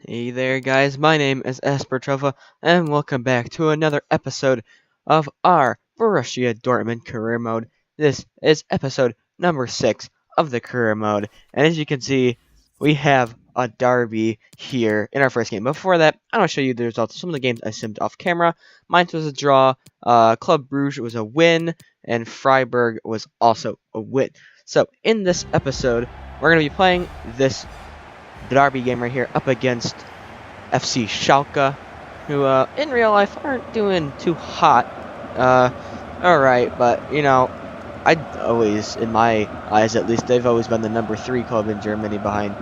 Hey there, guys. My name is Espertrova, and welcome back to another episode of our Borussia Dortmund career mode. This is episode number 6 of the career mode, and as you can see, we have a derby here in our first game. Before that, I want to show you the results of some of the games I simmed off camera. Mine was a draw, Club Bruges was a win, and Freiburg was also a win. So, in this episode, we're going to be playing this derby game right here up against FC Schalke, who in real life aren't doing too hot. Alright, but I always, in my eyes at least, they've always been the number 3 club in Germany behind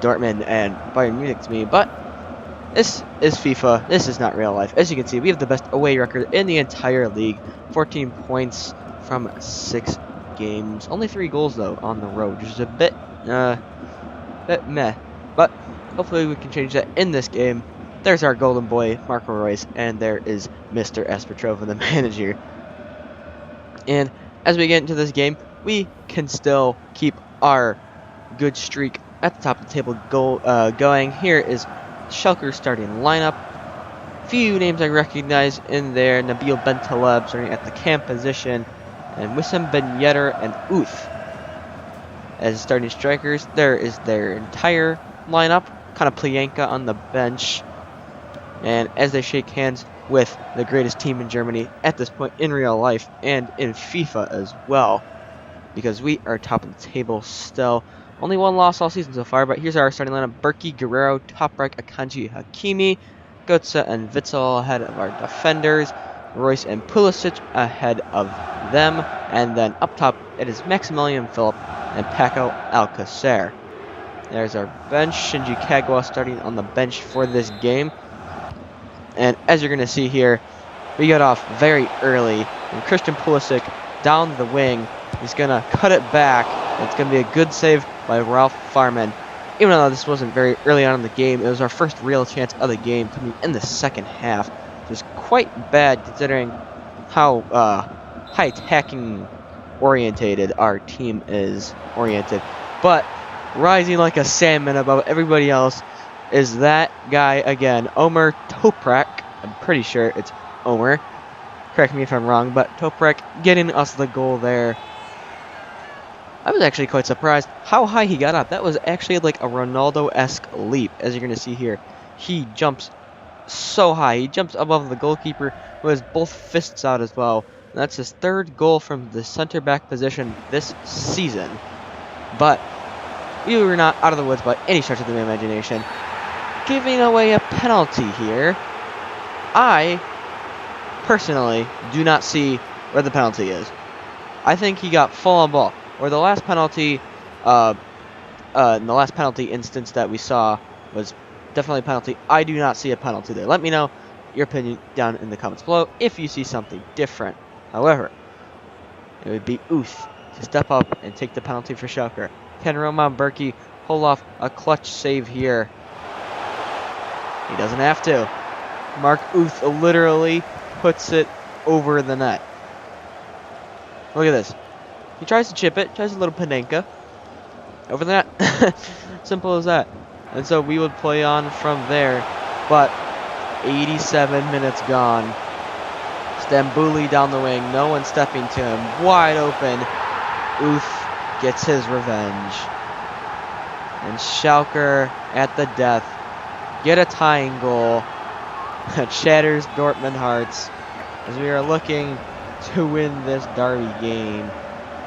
Dortmund and Bayern Munich to me. But this is FIFA. This is not real life. As you can see, we have the best away record in the entire league. 14 points from 6 games. Only 3 goals though on the road, which is a bit meh. But hopefully we can change that in this game. There's our golden boy, Marco Reus, and there is Mr. Espertrova, the manager. And as we get into this game, we can still keep our good streak at the top of the table going. Here is Schalke's starting lineup. Few names I recognize in there. Nabil Bentaleb starting at the cam position, and Wissam Ben Yedder and Uth as starting strikers. There is their entire lineup. Kind of Plianka on the bench. And as they shake hands with the greatest team in Germany at this point in real life and in FIFA as well, because we are top of the table still. Only one loss all season so far, but here's our starting lineup. Berkey, Guerrero, Toprak, Akanji, Hakimi, Götze, and Witsel ahead of our defenders. Royce and Pulisic ahead of them. And then up top, it is Maximilian Philip and Paco Alcacer. There's our bench. Shinji Kagawa starting on the bench for this game. And as you're going to see here, we got off very early. And Christian Pulisic down the wing. He's going to cut it back. It's going to be a good save by Ralph Farman. Even though this wasn't very early on in the game, it was our first real chance of the game coming in the second half. It was quite bad considering how high attacking orientated our team is oriented. But rising like a salmon above everybody else is that guy again, Omer Toprak. I'm pretty sure it's Omer. Correct me if I'm wrong, but Toprak getting us the goal there. I was actually quite surprised how high he got up. That was actually like a Ronaldo-esque leap, as you're going to see here. He jumps so high. He jumps above the goalkeeper, who has both fists out as well. And that's his 3rd goal from the center-back position this season. But we were not out of the woods by any stretch of the imagination. Giving away a penalty here. I personally do not see where the penalty is. I think he got full on ball. Or the last penalty, in the last penalty instance that we saw was definitely a penalty. I do not see a penalty there. Let me know your opinion down in the comments below if you see something different. However, it would be Uth to step up and take the penalty for Schalke. Can Roman Berkey pull off a clutch save here? He doesn't have to. Mark Uth literally puts it over the net. Look at this. He tries to chip it, tries a little Panenka over the net. Simple as that. And so we would play on from there. But 87 minutes gone. Stambouli down the wing, no one stepping to him. Wide open. Uth gets his revenge. And Schalke at the death get a tying goal that shatters Dortmund hearts as we are looking to win this derby game.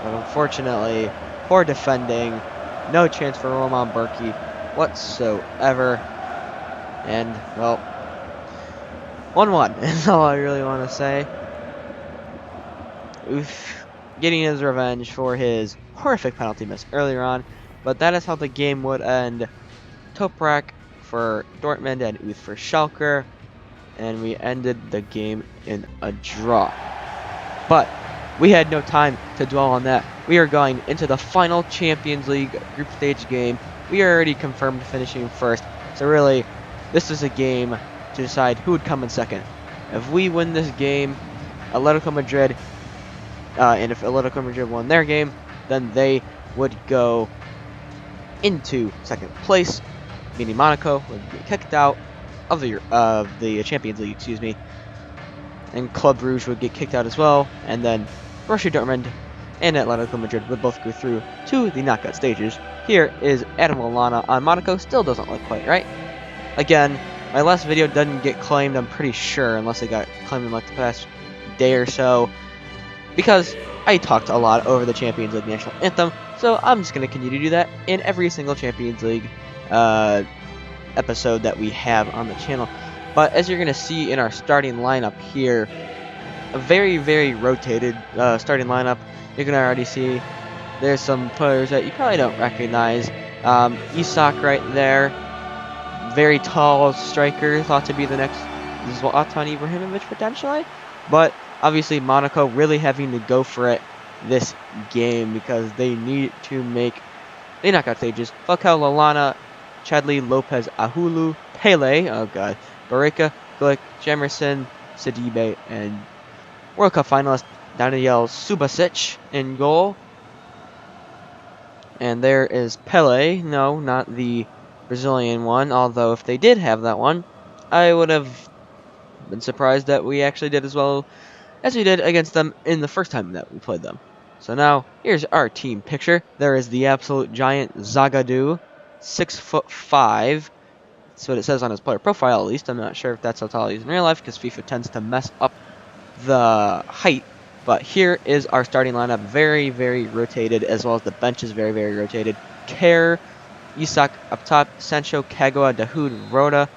But unfortunately, poor defending, no chance for Roman Berkey whatsoever. And, well, 1-1 is all I really want to say. Oof, getting his revenge for his horrific penalty miss earlier on. But that is how the game would end. Toprak for Dortmund and Uth for Schalke. And we ended the game in a draw. But we had no time to dwell on that. We are going into the final Champions League group stage game. We are already confirmed finishing first. So really, this is a game to decide who would come in second. If we win this game, Atletico Madrid, and if Atletico Madrid won their game, then they would go into second place. meaning Monaco, would get kicked out of the Champions League, excuse me, and Club Brugge would get kicked out as well, and then Borussia Dortmund and Atletico Madrid would both go through to the knockout stages. Here is Adam Lallana on Monaco. Still doesn't look quite right. Again, my last video didn't get claimed, I'm pretty sure, unless it got claimed in like the past day or so, because I talked a lot over the Champions League national anthem, so I'm just going to continue to do that in every single Champions League episode that we have on the channel. But as you're going to see in our starting lineup here, a very, very rotated starting lineup. You can already see there's some players that you probably don't recognize. Isak right there, very tall striker, thought to be the next Zlatan Ibrahimovic potentially. But obviously Monaco really having to go for it this game because they need to make the knockout stages. Falcao, Lallana, Chadli, Lopez, Ahulu, Pele, oh god, Barreca, Glick, Jemerson, Sidibe, and World Cup finalist Daniel Subasic in goal. And there is Pele. No, not the Brazilian one, although if they did have that one, I would have been surprised that we actually did as well as we did against them in the first time that we played them. So now, here's our team picture. There is the absolute giant Zagadou, 6'5". That's what it says on his player profile, at least. I'm not sure if that's how tall he is in real life, because FIFA tends to mess up the height. But here is our starting lineup, very, very rotated, as well as the bench is very, very rotated. Kerr, Isak up top, Sancho, Kagawa, Dahoud, Rhoda,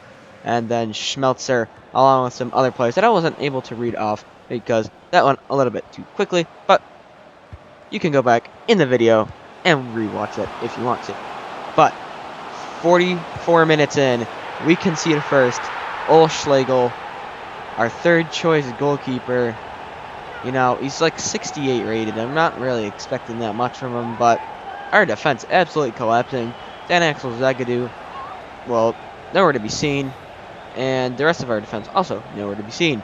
and then Schmelzer, along with some other players that I wasn't able to read off because that went a little bit too quickly. But you can go back in the video and rewatch it if you want to. But 44 minutes in, we concede first. Ole Schlegel, our third choice goalkeeper. You know, he's like 68 rated. I'm not really expecting that much from him, but our defense absolutely collapsing. Dan Axel Zagadou, well, nowhere to be seen. And the rest of our defense also nowhere to be seen.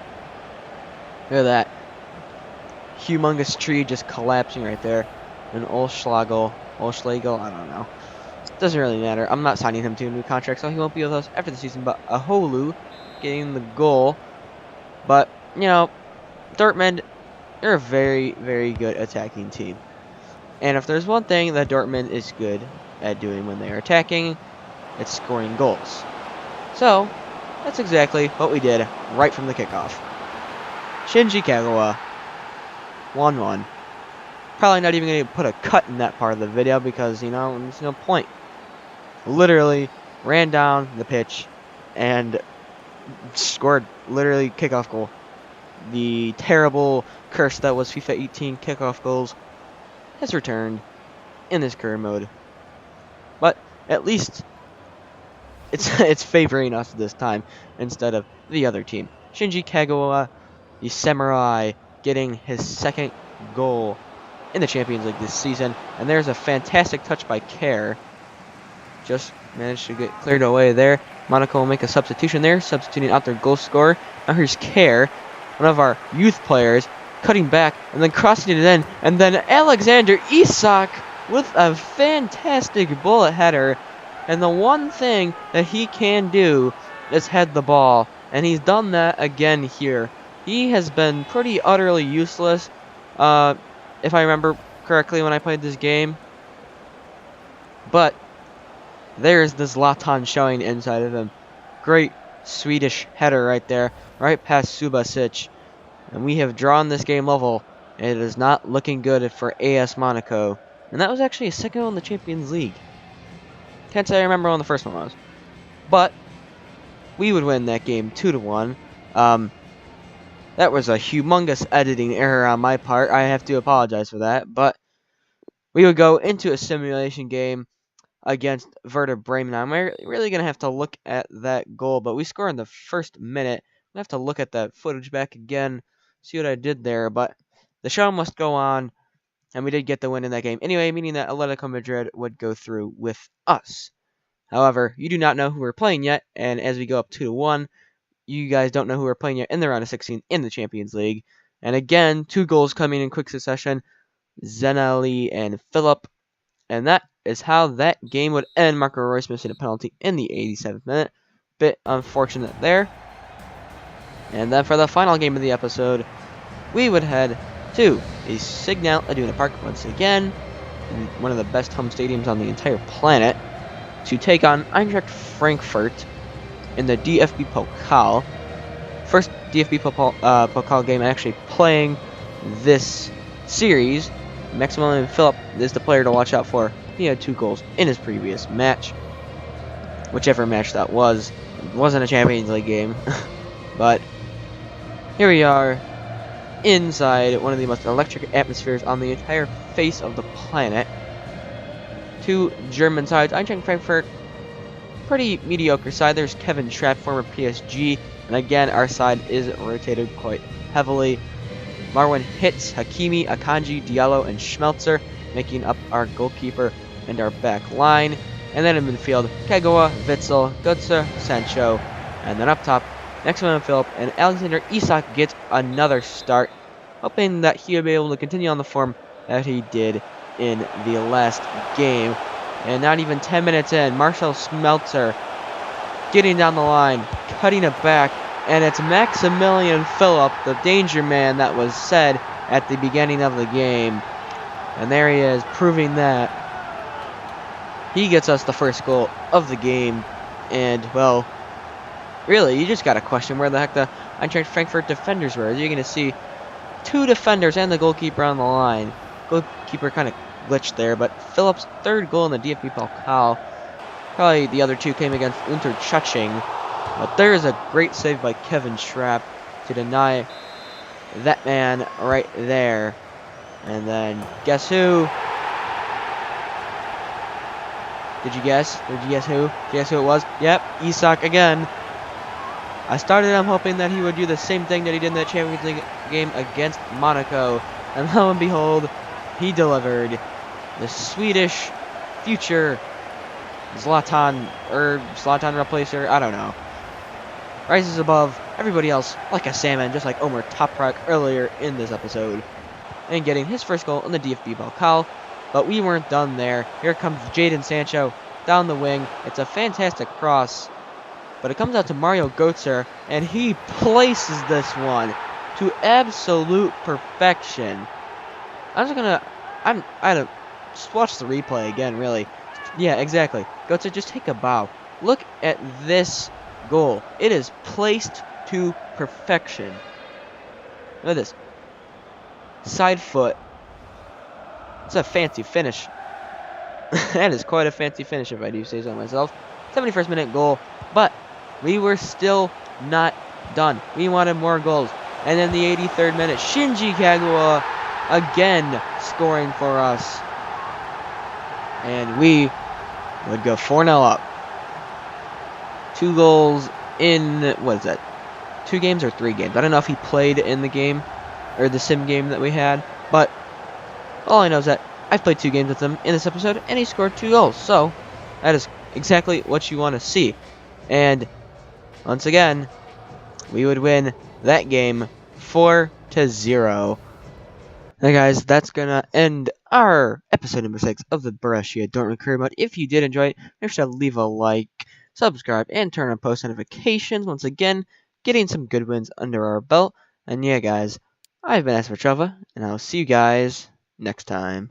Look at that humongous tree just collapsing right there. And Ole Schlegel, I don't know. Doesn't really matter. I'm not signing him to a new contract, so he won't be with us after the season. But Aholu getting the goal. But, you know, Dortmund, they're a very, very good attacking team. And if there's one thing that Dortmund is good at doing when they are attacking, it's scoring goals. So, that's exactly what we did right from the kickoff. Shinji Kagawa, 1-1. Probably not even going to put a cut in that part of the video because, you know, there's no point. Literally ran down the pitch and scored literally kickoff goal. The terrible curse that was FIFA 18 kickoff goals has returned in this career mode. But at least it's favoring us this time instead of the other team. Shinji Kagawa, the Samurai, getting his second goal in the Champions League this season. And there's a fantastic touch by Kerr. Just managed to get cleared away there. Monaco will make a substitution there, substituting out their goal scorer. Now here's Kerr, one of our youth players, cutting back and then crossing it in. And then Alexander Isak with a fantastic bullet header. And the one thing that he can do is head the ball. And he's done that again here. He has been pretty utterly useless, if I remember correctly when I played this game. But there's the Zlatan showing inside of him. Great Swedish header right there, right past Subasic. And we have drawn this game level. And it is not looking good for AS Monaco. And that was actually a second goal in the Champions League. Can't say I remember when the first one was. But we would win that game 2-1. That was a humongous editing error on my part. I have to apologize for that. But we would go into a simulation game against Werder Bremen. I'm really going to have to look at that goal. But we scored in the first minute. I have to look at that footage back again, see what I did there. But the show must go on. And we did get the win in that game. Anyway, meaning that Atletico Madrid would go through with us. However, you do not know who we're playing yet. And as we go up 2-1, you guys don't know who we're playing yet in the round of 16 in the Champions League. And again, 2 goals coming in quick succession. Zenali and Philip. And that is how that game would end. Marco Reus missing a penalty in the 87th minute. Bit unfortunate there. And then for the final game of the episode, we would head to the Signal Iduna Park once again, in one of the best home stadiums on the entire planet, to take on Eintracht Frankfurt in the DFB Pokal. First DFB Pokal game actually playing this series. Maximilian Philipp is the player to watch out for. He had 2 goals in his previous match. Whichever match that was. It wasn't a Champions League game. But here we are inside one of the most electric atmospheres on the entire face of the planet. 2 German sides. Eintracht Frankfurt, pretty mediocre side. There's Kevin Trapp, former PSG. And again, our side is rotated quite heavily. Marwan Hitz, Hakimi, Akanji, Diallo, and Schmelzer, making up our goalkeeper and our back line. And then in midfield, Kagawa, Witzel, Götze, Sancho. And then up top, Maximilian Philipp and Alexander Isak get another start, hoping that he will be able to continue on the form that he did in the last game. And not even 10 minutes in, Marcel Schmelzer getting down the line, cutting it back, and it's Maximilian Philipp, the danger man that was said at the beginning of the game. And there he is, proving that. He gets us the first goal of the game, and, well, really, you just gotta question where the heck the Eintracht Frankfurt defenders were. You're gonna see 2 defenders and the goalkeeper on the line. Goalkeeper kind of glitched there, but Philipp's 3rd goal in the DFB Pokal. Probably the other 2 came against Unterchaching. But there is a great save by Kevin Trapp to deny that man right there. And then, guess who? Did you guess? Did you guess who? Did you guess who it was? Yep, Isak again. I started hoping that he would do the same thing that he did in that Champions League game against Monaco. And lo and behold, he delivered. The Swedish future Zlatan replacer, I don't know, rises above everybody else like a salmon, just like Omer Toprak earlier in this episode, and getting his first goal in the DFB Pokal. But we weren't done there. Here comes Jadon Sancho down the wing. It's a fantastic cross, but it comes out to Mario Götze, and he places this one to absolute perfection. Just watch the replay again, really. Yeah, exactly. Götze, just take a bow. Look at this goal. It is placed to perfection. Look at this. Side foot. It's a fancy finish. That is quite a fancy finish, if I do say so myself. 71st minute goal, but we were still not done. We wanted more goals. And then the 83rd minute, Shinji Kagawa again scoring for us. And we would go 4-0 up. 2 goals in, what is that, 2 games or 3 games? I don't know if he played in the game, or the sim game that we had, but all I know is that I've played 2 games with him in this episode, and he scored 2 goals. So, that is exactly what you want to see. And, once again, we would win that game 4-0. Hey guys, that's gonna end our episode number 6 of the Borussia Dortmund career mode. If you did enjoy it, make sure to leave a like, subscribe, and turn on post notifications. Once again, getting some good wins under our belt. And yeah, guys, I've been Asper Trova, and I'll see you guys next time.